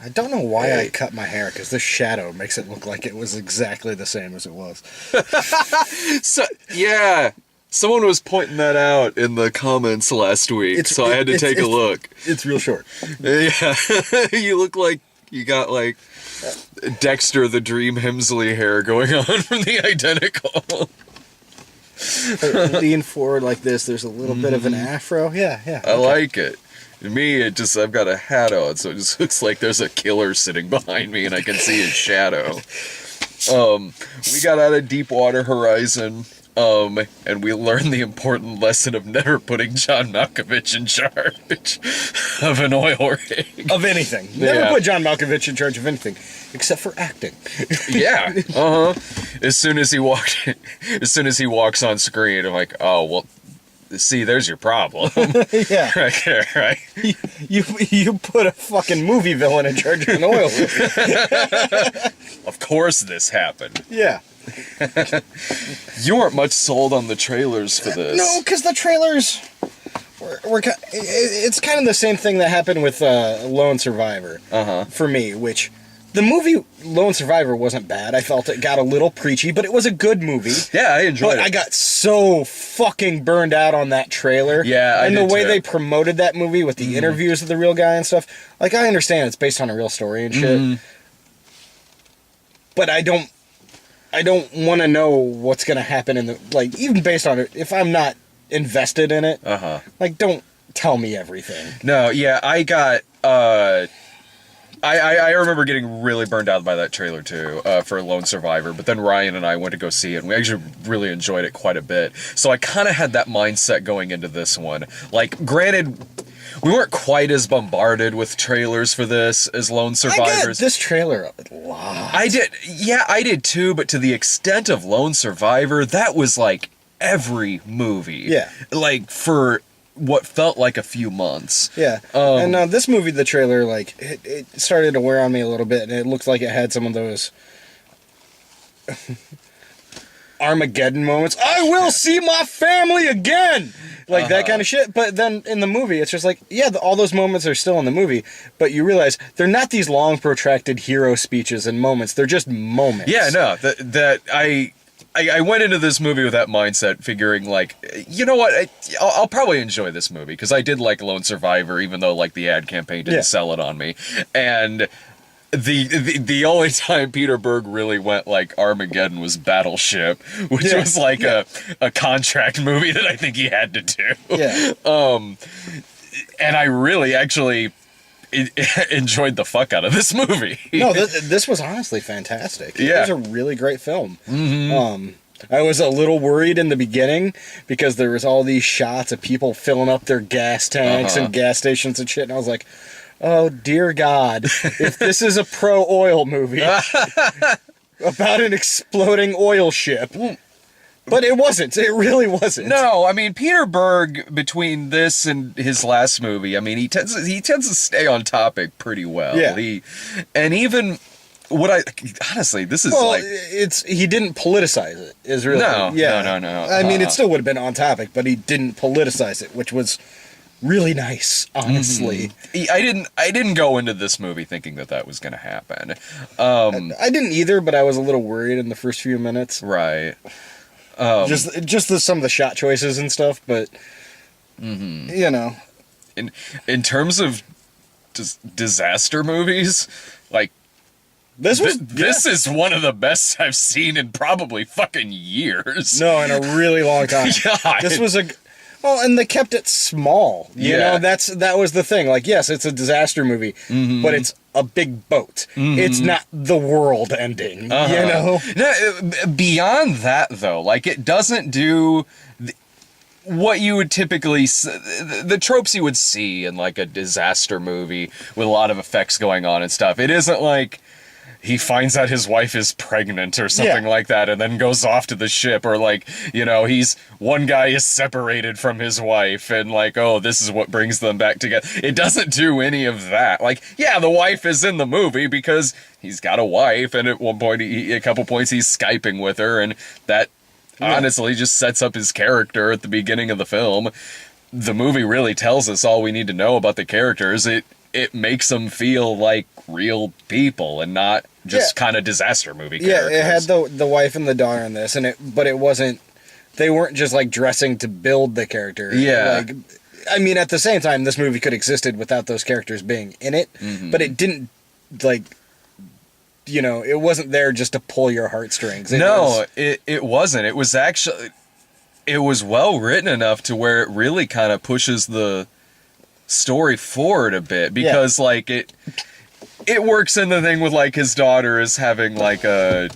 I don't know why I cut my hair, because this shadow makes it look like it was exactly the same as it was. So, yeah. Someone was pointing that out in the comments last week, so I had to take a look. It's real short. Yeah. You look like you got, like, Dexter the Dream Hemsley hair going on from the Identical. Lean forward like this, there's a little bit of an afro. Yeah. Okay. I like it. To me, I've got a hat on, so it just looks like there's a killer sitting behind me and I can see his shadow. We got out of Deepwater Horizon, and we learned the important lesson of never putting John Malkovich in charge of an oil rig. Of anything. Never put John Malkovich in charge of anything, except for acting. Yeah. As soon as he walks on screen, I'm like, oh, well, see, there's your problem. Yeah. Right there, right? You put a fucking movie villain in charge of an oil rig. Of course this happened. Yeah. You weren't much sold on the trailers for this. No, because the trailers it's kind of the same thing that happened with Lone Survivor for me, which the movie Lone Survivor wasn't bad. I felt it got a little preachy, but it was a good movie. Yeah, I enjoyed it. I got so fucking burned out on that trailer. Yeah, I and did the way too. they promoted that movie with the interviews of the real guy and stuff. Like, I understand it's based on a real story and shit, but I don't want to know what's going to happen in the, like, even based on it, if I'm not invested in it, like, don't tell me everything. No, yeah, I got, I remember getting really burned out by that trailer, too, for Lone Survivor, but then Ryan and I went to go see it, and we actually really enjoyed it quite a bit. So I kind of had that mindset going into this one. Like, granted, we weren't quite as bombarded with trailers for this as Lone Survivors. I get this trailer a lot. I did too, but to the extent of Lone Survivor, that was like every movie. Yeah. Like for what felt like a few months. Yeah. And this movie, the trailer, like, it started to wear on me a little bit, and it looked like it had some of those Armageddon moments. I will see my family again! Like, that kind of shit. But then in the movie, it's just like, yeah, all those moments are still in the movie, but you realize they're not these long, protracted hero speeches and moments. They're just moments. Yeah, no, I went into this movie with that mindset, figuring, like, you know what, I'll probably enjoy this movie, because I did like Lone Survivor, even though, like, the ad campaign didn't sell it on me. And the only time Peter Berg really went like Armageddon was Battleship, which was like a contract movie that I think he had to do. Yeah. And I really actually enjoyed the fuck out of this movie. No, this was honestly fantastic. Yeah. It was a really great film. I was a little worried in the beginning because there was all these shots of people filling up their gas tanks and gas stations and shit, and I was like, oh, dear God, if this is a pro-oil movie about an exploding oil ship. But it wasn't. It really wasn't. No, I mean, Peter Berg, between this and his last movie, I mean, he tends to stay on topic pretty well. Yeah. Honestly, this is he didn't politicize it, is really. No. I mean, it still would have been on topic, but he didn't politicize it, which was really nice, honestly. I didn't go into this movie thinking that was going to happen. I didn't either, but I was a little worried in the first few minutes. Right. Just some of the shot choices and stuff, but you know, in terms of just disaster movies, like this is one of the best I've seen in probably fucking years. No, in a really long time. God. This was and they kept it small. You know, that was the thing. Like, yes, it's a disaster movie, but it's a big boat. It's not the world ending, you know? No, beyond that, though, like, it doesn't do what you would typically, the tropes you would see in, like, a disaster movie with a lot of effects going on and stuff. It isn't like he finds out his wife is pregnant or something like that and then goes off to the ship, or like, you know, one guy is separated from his wife and like, oh, this is what brings them back together. It doesn't do any of that. Like, yeah, the wife is in the movie because he's got a wife, and at one point, a couple points he's Skyping with her, and that honestly just sets up his character at the beginning of the film. The movie really tells us all we need to know about the characters. it makes them feel like real people and not just kind of disaster movie characters. Yeah, it had the wife and the daughter in this, but it wasn't. They weren't just like dressing to build the character. Yeah. Like, I mean, at the same time, this movie could have existed without those characters being in it, but it didn't, like, you know, it wasn't there just to pull your heartstrings. It wasn't. It was actually, it was well written enough to where it really kind of pushes the story forward a bit, because like it works in the thing with like his daughter is having like the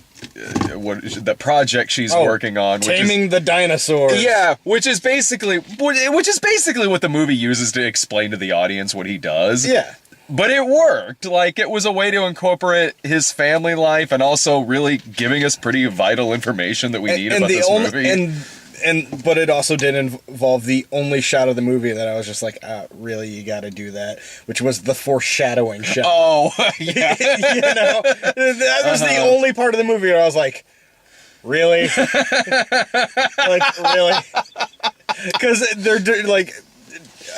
project she's working on, taming the dinosaurs. Yeah, which is basically what the movie uses to explain to the audience what he does. Yeah. But it worked. Like, it was a way to incorporate his family life and also really giving us pretty vital information that we need about this movie. But it also did involve the only shot of the movie that I was just like, really, you got to do that, which was the foreshadowing shot. Oh, yeah. You know, that was the only part of the movie where I was like, really? Like, really? Because they're like,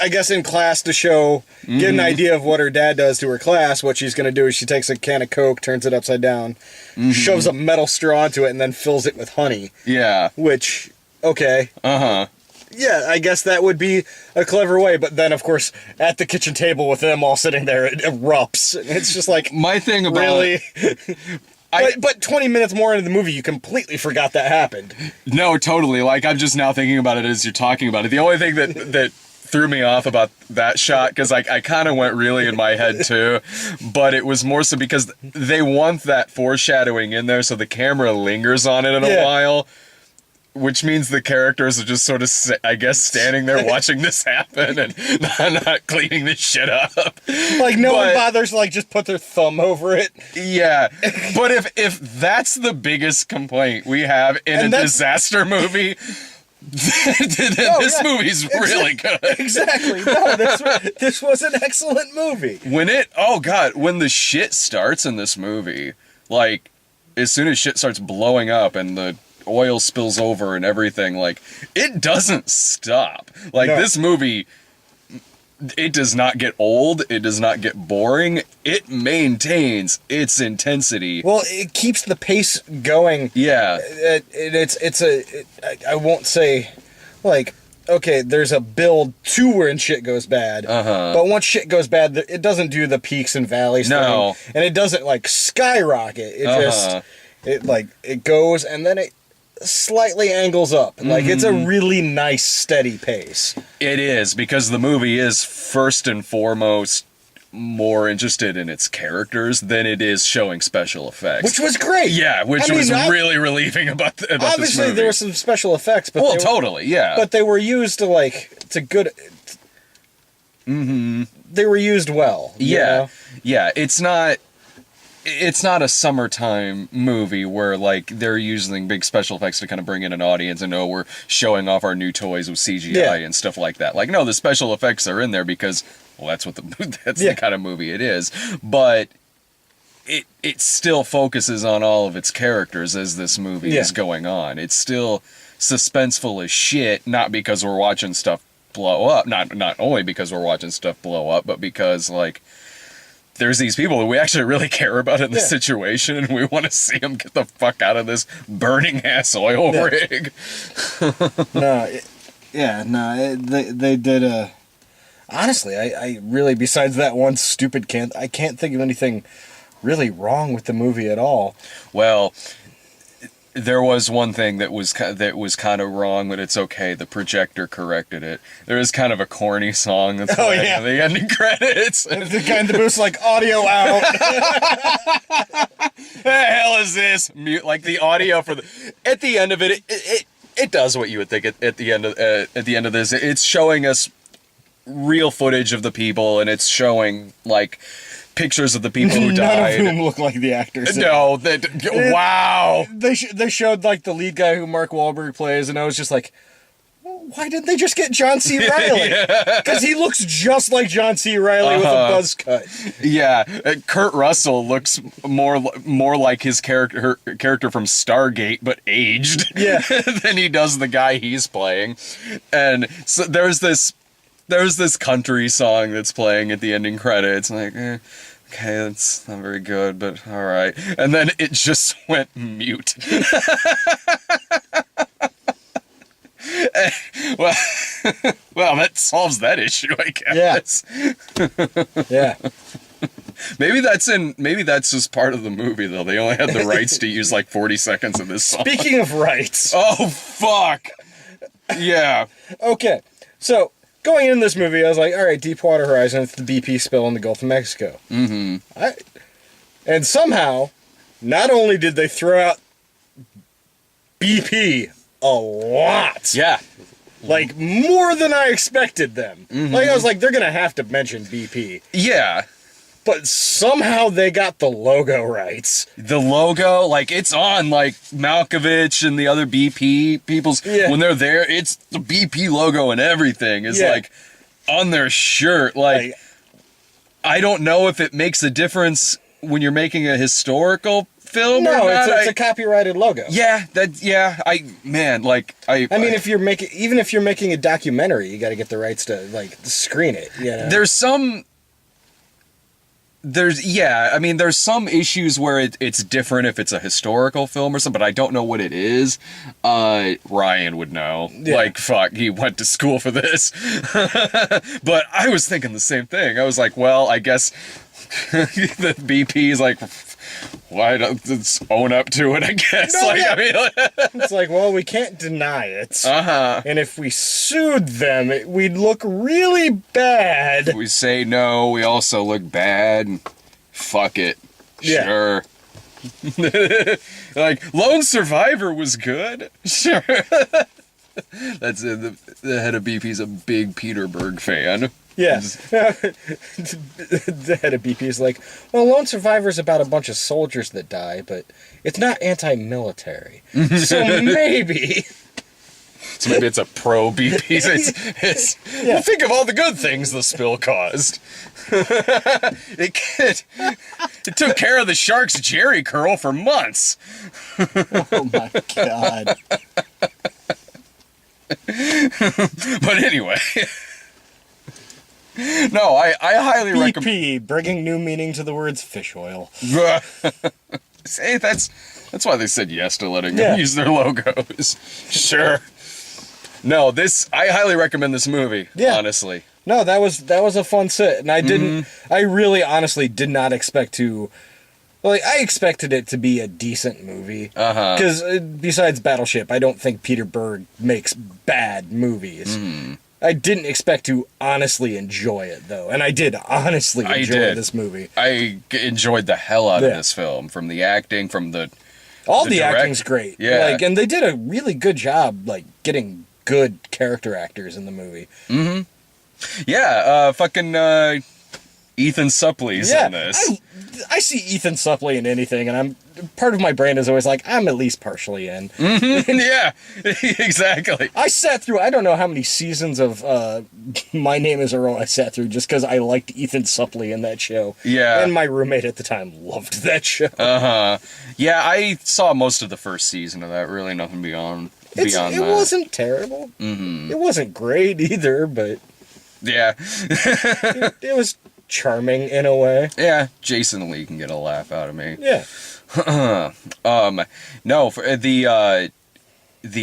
I guess in class to get an idea of what her dad does to her class, what she's going to do is she takes a can of Coke, turns it upside down, shoves a metal straw into it, and then fills it with honey. Yeah. Which, okay. Yeah, I guess that would be a clever way, but then, of course, at the kitchen table with them all sitting there, it erupts. It's just like, my thing about really? But 20 minutes more into the movie, you completely forgot that happened. No, totally. Like, I'm just now thinking about it as you're talking about it. The only thing that threw me off about that shot, because I kind of went really in my head too, but it was more so because they want that foreshadowing in there so the camera lingers on it in a while, which means the characters are just sort of, I guess, standing there watching this happen and not cleaning this shit up. Like, no one bothers to, like, just put their thumb over it. Yeah. But if that's the biggest complaint we have in a disaster movie, this movie's really good. Exactly. No, this was an excellent movie. When the shit starts in this movie, like, as soon as shit starts blowing up and the oil spills over and everything, like, it doesn't stop. Like, this movie, it does not get old, it does not get boring, it maintains its intensity. Well, it keeps the pace going. Yeah. I won't say, like, okay, there's a build to when shit goes bad, but once shit goes bad, it doesn't do the peaks and valleys thing, and it doesn't, like, skyrocket. It it goes, and then it slightly angles up. Like, it's a really nice, steady pace. It is, because the movie is first and foremost more interested in its characters than it is showing special effects. Which was great! Yeah, which was really relieving about this movie. Obviously, there were some special effects, but but they were used to, like, to good... They were used well. Yeah. Yeah, it's not a summertime movie where, like, they're using big special effects to kind of bring in an audience and, we're showing off our new toys with CGI and stuff like that. Like, no, the special effects are in there because, well, that's the kind of movie it is. But it still focuses on all of its characters as this movie is going on. It's still suspenseful as shit, not because we're watching stuff blow up. Not only because we're watching stuff blow up, but because, like, there's these people that we actually really care about in this situation, and we want to see them get the fuck out of this burning-ass oil rig. They did a... Honestly, I really, besides that one stupid I can't think of anything really wrong with the movie at all. Well, there was one thing that was kind of wrong, but it's okay. The projector corrected it. There is kind of a corny song that's playing at the ending credits. The guy in the booth's like, audio out. The hell is this? Mute, like, the audio for at the end of it, it does what you would think at the end of this. It's showing us real footage of the people, and it's showing, like, pictures of the people who died. None of whom look like the actors. No, wow. They showed, like, the lead guy who Mark Wahlberg plays, and I was just like, why didn't they just get John C. Reilly? Because he looks just like John C. Reilly with a buzz cut. Yeah, Kurt Russell looks more like his character from Stargate, but aged. Yeah. Than he does the guy he's playing. And so there's there's this country song that's playing at the ending credits. I'm like, okay, that's not very good, but all right. And then it just went mute. well, well, that solves that issue, I guess. Yeah. Maybe that's just part of the movie, though. They only had the rights to use like 40 seconds of this song. Speaking of rights. Oh, fuck. Yeah. Okay, so going in this movie, I was like, all right, Deepwater Horizon, it's the BP spill in the Gulf of Mexico. Mm-hmm. And somehow, not only did they throw out BP a lot. Yeah. Like, more than I expected them. Mm-hmm. Like, I was like, they're going to have to mention BP. Yeah. But somehow they got the logo rights. The logo, like, it's on, like, Malkovich and the other BP people's, when they're there, it's the BP logo and everything is, like, on their shirt. Like, I don't know if it makes a difference when you're making a historical film or not. It's a copyrighted logo. Yeah, I mean, if you're making a documentary, you got to get the rights to, like, screen it, you know? There's some issues where it's different if it's a historical film or something, but I don't know what it is. Ryan would know. Yeah. Like, fuck, he went to school for this. But I was thinking the same thing. I was like, well, I guess the BP is like, why don't let's own up to it, I guess. No, I mean, it's like, well, we can't deny it. Uh-huh. And if we sued them, we'd look really bad. If we say no, we also look bad. Fuck it. Yeah. Sure. Like, Lone Survivor was good. Sure. That's the head of BP's a big Peter Berg fan. Yeah. The head of BP is like, well, Lone Survivor is about a bunch of soldiers that die, but it's not anti-military. So maybe... So maybe it's a pro-BP. Well, think of all the good things the spill caused. It took care of the shark's jerry curl for months. Oh, my God. But anyway... No, I highly recommend... BP, bringing new meaning to the words fish oil. See, that's why they said yes to letting them use their logos. Sure. No, I highly recommend this movie, honestly. No, that was a fun sit, and I really honestly did not expect to... Like, I expected it to be a decent movie. Uh-huh. Because besides Battleship, I don't think Peter Berg makes bad movies. Mm. I didn't expect to honestly enjoy it, though. And I did honestly enjoy this movie. I enjoyed the hell out of this film. From the acting, from the... All the acting's great. Yeah. Like, and they did a really good job, like, getting good character actors in the movie. Mm-hmm. Yeah, Ethan Suplee's in this. I see Ethan Suplee in anything, and part of my brain is always like, I'm at least partially in. Mm-hmm. Yeah, exactly. I sat through, I don't know how many seasons of My Name is Earl I sat through just because I liked Ethan Suplee in that show. Yeah. And my roommate at the time loved that show. Uh-huh. Yeah, I saw most of the first season of that. Really nothing beyond that. It wasn't terrible. Mm-hmm. It wasn't great either, but... Yeah. it was charming in a way. Yeah, Jason Lee can get a laugh out of me. Yeah. No, for the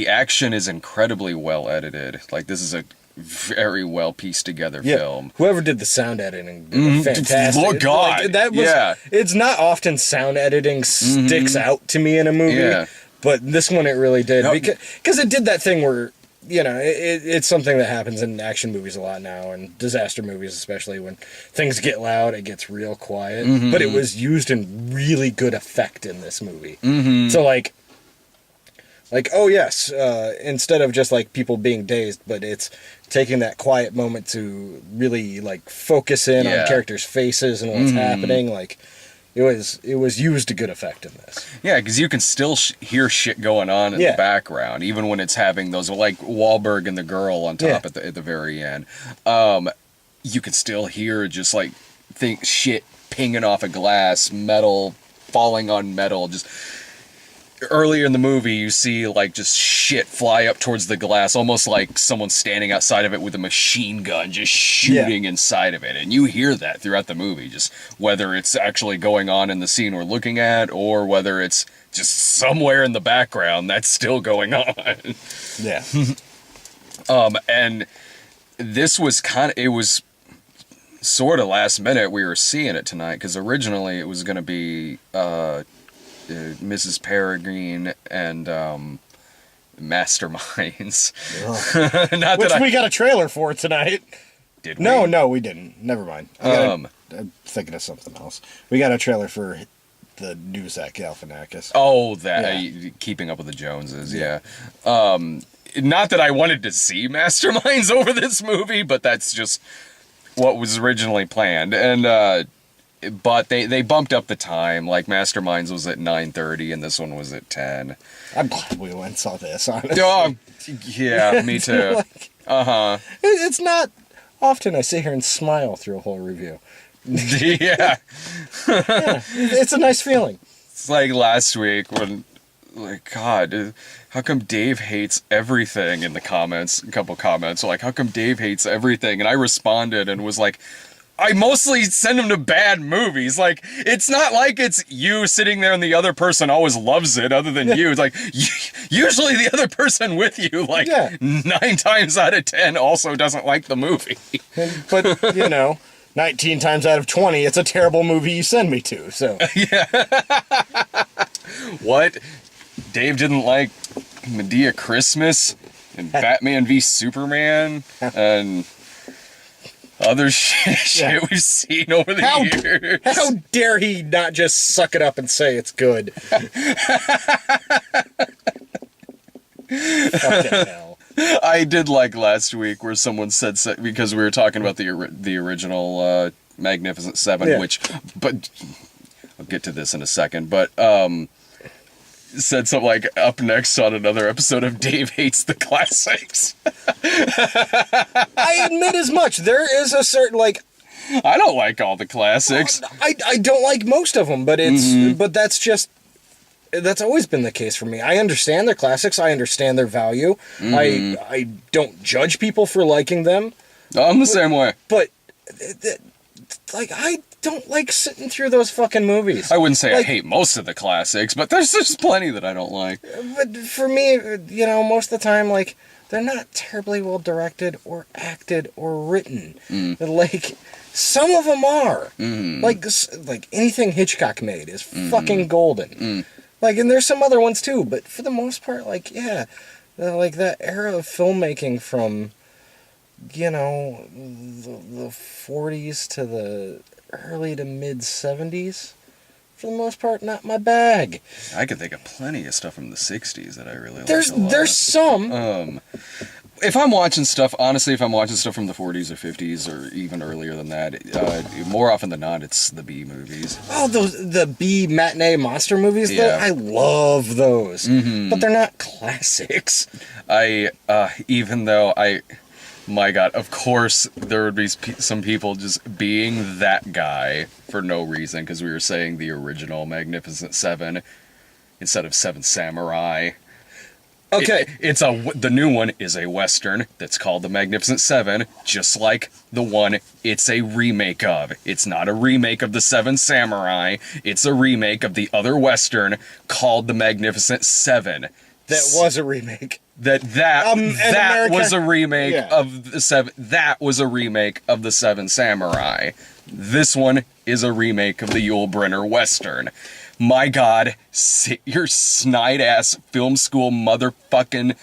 action is incredibly well edited. Like, this is a very well pieced together film. Whoever did the sound editing did fantastic. Oh God, like, that was, it's not often sound editing sticks out to me in a movie, but this one it really did because it did that thing where, you know, it's something that happens in action movies a lot now, and disaster movies especially. When things get loud, it gets real quiet. Mm-hmm. But it was used in really good effect in this movie. Mm-hmm. So, like, oh yes, instead of just, like, people being dazed, but it's taking that quiet moment to really, like, focus in on characters' faces and what's happening. Like, it was used to good effect in this. Yeah, because you can still hear shit going on in the background, even when it's having those, like, Wahlberg and the girl on top at the very end. You can still hear just, like, shit pinging off a glass, metal falling on metal. Just earlier in the movie, you see, like, just shit fly up towards the glass, almost like someone standing outside of it with a machine gun just shooting inside of it. And you hear that throughout the movie, just whether it's actually going on in the scene we're looking at, or whether it's just somewhere in the background that's still going on. Yeah. And this was it was sort of last minute we were seeing it tonight, because originally it was going to be Mrs. Peregrine and Masterminds. Which we got a trailer for tonight. Did we? No, we didn't. Never mind. I'm thinking of something else. We got a trailer for the new Zach Galifianakis. Oh, Keeping Up with the Joneses, yeah. Not that I wanted to see Masterminds over this movie, but that's just what was originally planned. And but they bumped up the time. Like, Masterminds was at 9:30 and this one was at 10. I'm glad we went and saw this, honestly. Oh, yeah, me too. Like, it's not often I sit here and smile through a whole review. Yeah. Yeah, it's a nice feeling. It's like last week when, like, God, how come Dave hates everything in the comments? A couple comments like, how come Dave hates everything? And I responded and was like, I mostly send him to bad movies. Like, it's not like it's you sitting there and the other person always loves it other than you. It's like, usually the other person with you, like, 9 times out of 10 also doesn't like the movie. But, 19 times out of 20, it's a terrible movie you send me to, so. Yeah. What? Dave didn't like Medea Christmas and Batman v Superman and other shit we've seen over the years. How dare he not just suck it up and say it's good? Fucking hell. I did like last week where someone said, because we were talking about the original Magnificent Seven, but I'll get to this in a second, but said something like, up next on another episode of Dave Hates the Classics. I admit as much. There is a certain, like... I don't like all the classics. I don't like most of them, but it's but that's just... That's always been the case for me. I understand their classics. I understand their value. I don't judge people for liking them. I'm the same way. But, like, I don't like sitting through those fucking movies. I wouldn't say I hate most of the classics, but there's just plenty that I don't like. But for me, most of the time, like, they're not terribly well directed or acted or written. Like, some of them are. Like anything Hitchcock made is fucking golden. Like, and there's some other ones too, but for the most part, like, like that era of filmmaking from, the 40s to the early to mid 70s, for the most part, not my bag. I could think of plenty of stuff from the 60s that I really like. There's some. If I'm watching stuff from the 40s or 50s or even earlier than that, more often than not, it's the B movies. Oh, the B matinee monster movies, though? I love those. But they're not classics. My God, of course there would be some people just being that guy for no reason, because we were saying the original Magnificent Seven instead of Seven Samurai. Okay. The new one is a Western that's called The Magnificent Seven, just like the one it's a remake of. It's not a remake of The Seven Samurai. It's a remake of the other Western called The Magnificent Seven. That was a remake. That was a remake of the Seven. That was a remake of The Seven Samurai. This one is a remake of the Yul Brynner Western. My God, sit your snide-ass film school motherfucking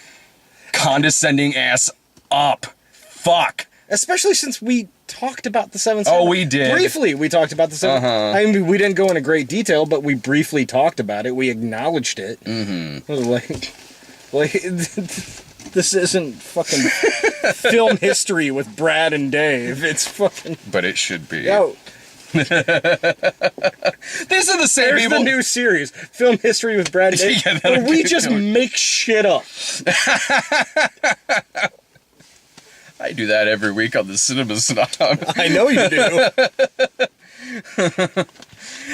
condescending ass up. Fuck. Especially since we talked about the Seven Samurai. Oh, we did. Briefly, we talked about the Seven. I mean, we didn't go into great detail, but we briefly talked about it. We acknowledged it. It was like, this isn't fucking film history with Brad and Dave. It's fucking... But it should be. These are the same There's people. The new series, Film History with Brad and Dave, where we just make shit up. I do that every week on the Cinema Snob. I know you do.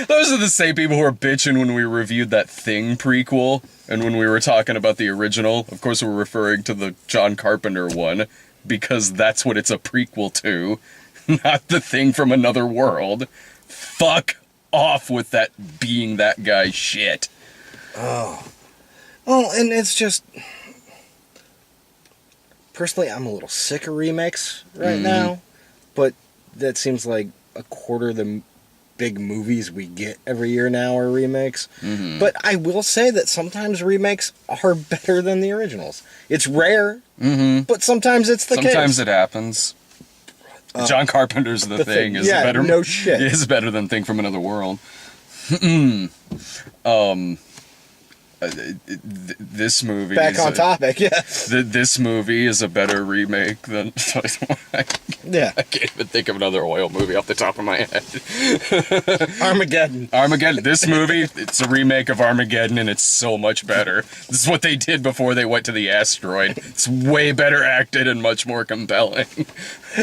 Those are the same people who were bitching when we reviewed that Thing prequel, and when we were talking about the original. Of course, we're referring to the John Carpenter one, because that's what it's a prequel to, not the Thing from Another World. Fuck off with that being that guy shit. Oh. Well, and it's just... Personally, I'm a little sick of remakes right now, but that seems like a quarter of the big movies we get every year now are remakes. But I will say that sometimes remakes are better than the originals. It's rare, but sometimes it's the case. Sometimes it happens. John Carpenter's The Thing is better. No shit. Is better than Thing from Another World. This movie. Back on topic, yeah. This movie is a better remake than. Yeah. I can't even think of another oil movie off the top of my head. Armageddon. Armageddon. This movie, it's a remake of Armageddon, and it's so much better. This is what they did before they went to the asteroid. It's way better acted and much more compelling.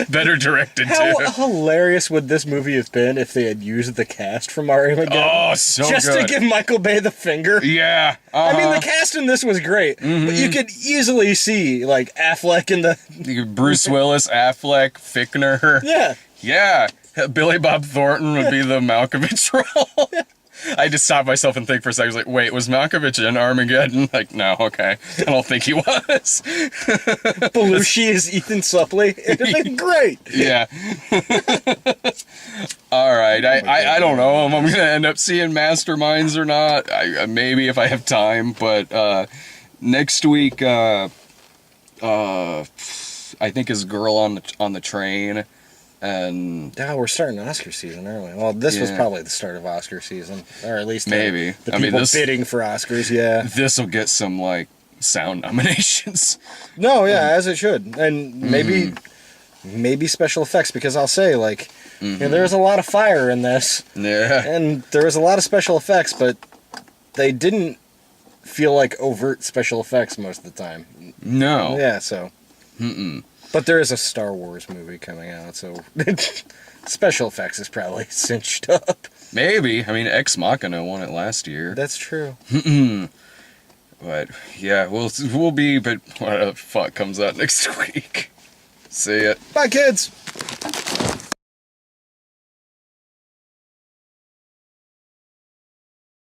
Better directed, too. How hilarious would this movie have been if they had used the cast from Armageddon? Oh, so Just good. to give Michael Bay the finger? Yeah. I mean, the cast in this was great, but you could easily see, like, Affleck in the... Bruce Willis, Affleck, Fichtner. Yeah. Yeah. Billy Bob Thornton would be the Malkovich role. I just stopped myself and think for a second. I was like, wait, was Malkovich in Armageddon? Like, no, okay. I don't think he was. Belushi is Ethan Suplee. It'd have been great. Yeah. All right. I don't know if I'm going to end up seeing Masterminds or not. Maybe if I have time. But next week, I think is Girl on the Train. And now we're starting Oscar season, aren't we? Well, this was probably the start of Oscar season, or at least maybe the people bidding for Oscars. Yeah, this will get some like sound nominations. No, yeah, as it should, and maybe special effects, because I'll say like you know, there was a lot of fire in this, and there was a lot of special effects, but they didn't feel like overt special effects most of the time. No. Yeah, so. But there is a Star Wars movie coming out, so special effects is probably cinched up. Maybe. I mean, Ex Machina won it last year. That's true. But yeah, we'll be. But what the fuck comes out next week? See ya. Bye, kids.